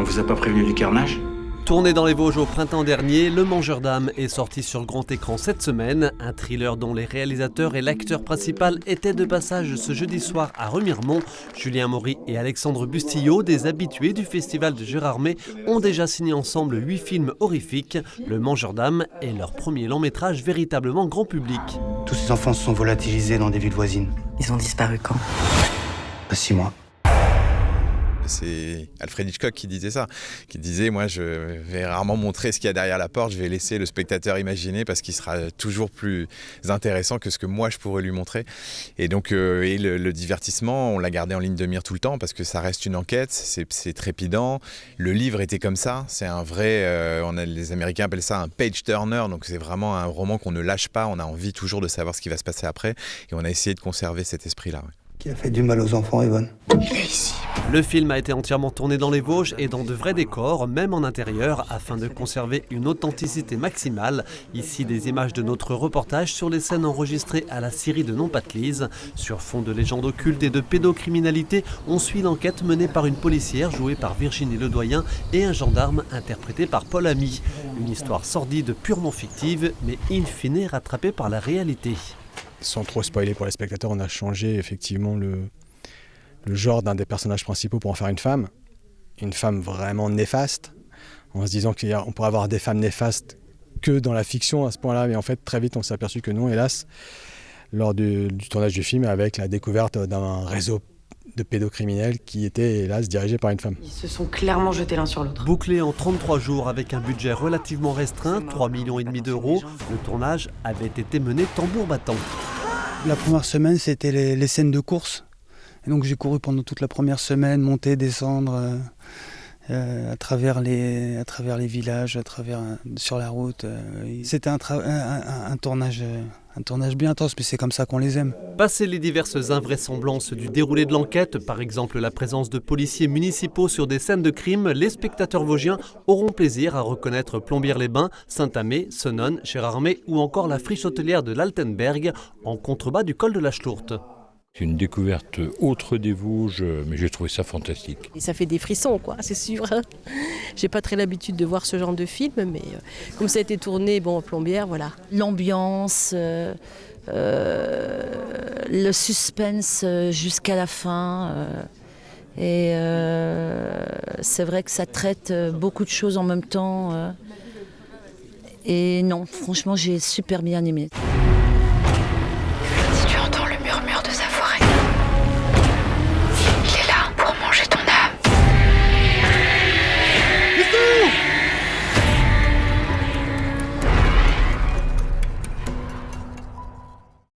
vous a pas prévenu du carnage? Tourné dans les Vosges au printemps dernier, Le Mangeur d'âme est sorti sur grand écran cette semaine. Un thriller dont les réalisateurs et l'acteur principal étaient de passage ce jeudi soir à Remiremont. Julien Maury et Alexandre Bustillo, des habitués du festival de Gérardmer, ont déjà signé ensemble 8 films horrifiques. Le Mangeur d'âme est leur premier long métrage véritablement grand public. Tous ces enfants se sont volatilisés dans des villes voisines. Ils ont disparu quand? 6 mois. C'est Alfred Hitchcock qui disait ça, qui disait moi je vais rarement montrer ce qu'il y a derrière la porte, je vais laisser le spectateur imaginer parce qu'il sera toujours plus intéressant que ce que moi je pourrais lui montrer. Et donc le divertissement, on l'a gardé en ligne de mire tout le temps parce que ça reste une enquête, c'est trépidant. Le livre était comme ça, c'est un vrai, les Américains appellent ça un page turner, donc c'est vraiment un roman qu'on ne lâche pas, on a envie toujours de savoir ce qui va se passer après et on a essayé de conserver cet esprit-là. Ouais. Qui a fait du mal aux enfants, Evan? Il est ici. Le film a été entièrement tourné dans les Vosges et dans de vrais décors, même en intérieur, afin de conserver une authenticité maximale. Ici, des images de notre reportage sur les scènes enregistrées à la scierie de Nompatelise. Sur fond de légendes occultes et de pédocriminalité, on suit l'enquête menée par une policière jouée par Virginie Ledoyen et un gendarme interprété par Paul Ami. Une histoire sordide, purement fictive, mais in fine rattrapée par la réalité. Sans trop spoiler pour les spectateurs, on a changé effectivement le genre d'un des personnages principaux pour en faire une femme vraiment néfaste, en se disant qu'on pourrait avoir des femmes néfastes que dans la fiction à ce point-là, mais en fait très vite on s'est aperçu que non, hélas, lors du tournage du film, avec la découverte d'un réseau de pédocriminels qui était hélas dirigé par une femme. Ils se sont clairement jetés l'un sur l'autre. Bouclé en 33 jours avec un budget relativement restreint, 3,5 millions d'euros, le tournage avait été mené tambour battant. La première semaine, c'était les scènes de course. Et donc j'ai couru pendant toute la première semaine, monter, descendre à travers les villages, sur la route. C'était un tournage bien intense, mais c'est comme ça qu'on les aime. Passé les diverses invraisemblances du déroulé de l'enquête, par exemple la présence de policiers municipaux sur des scènes de crime, les spectateurs vosgiens auront plaisir à reconnaître Plombières-les-Bains, Saint-Amé, Senones, Gérardmer ou encore la friche hôtelière de l'Altenberg en contrebas du col de la Schlourte. C'est une découverte autre des Vosges, mais j'ai trouvé ça fantastique. Et ça fait des frissons, quoi, c'est sûr. J'ai pas très l'habitude de voir ce genre de film, mais comme ça a été tourné, en Plombières, voilà. L'ambiance, le suspense jusqu'à la fin. Et c'est vrai que ça traite beaucoup de choses en même temps. Et non, franchement, j'ai super bien aimé.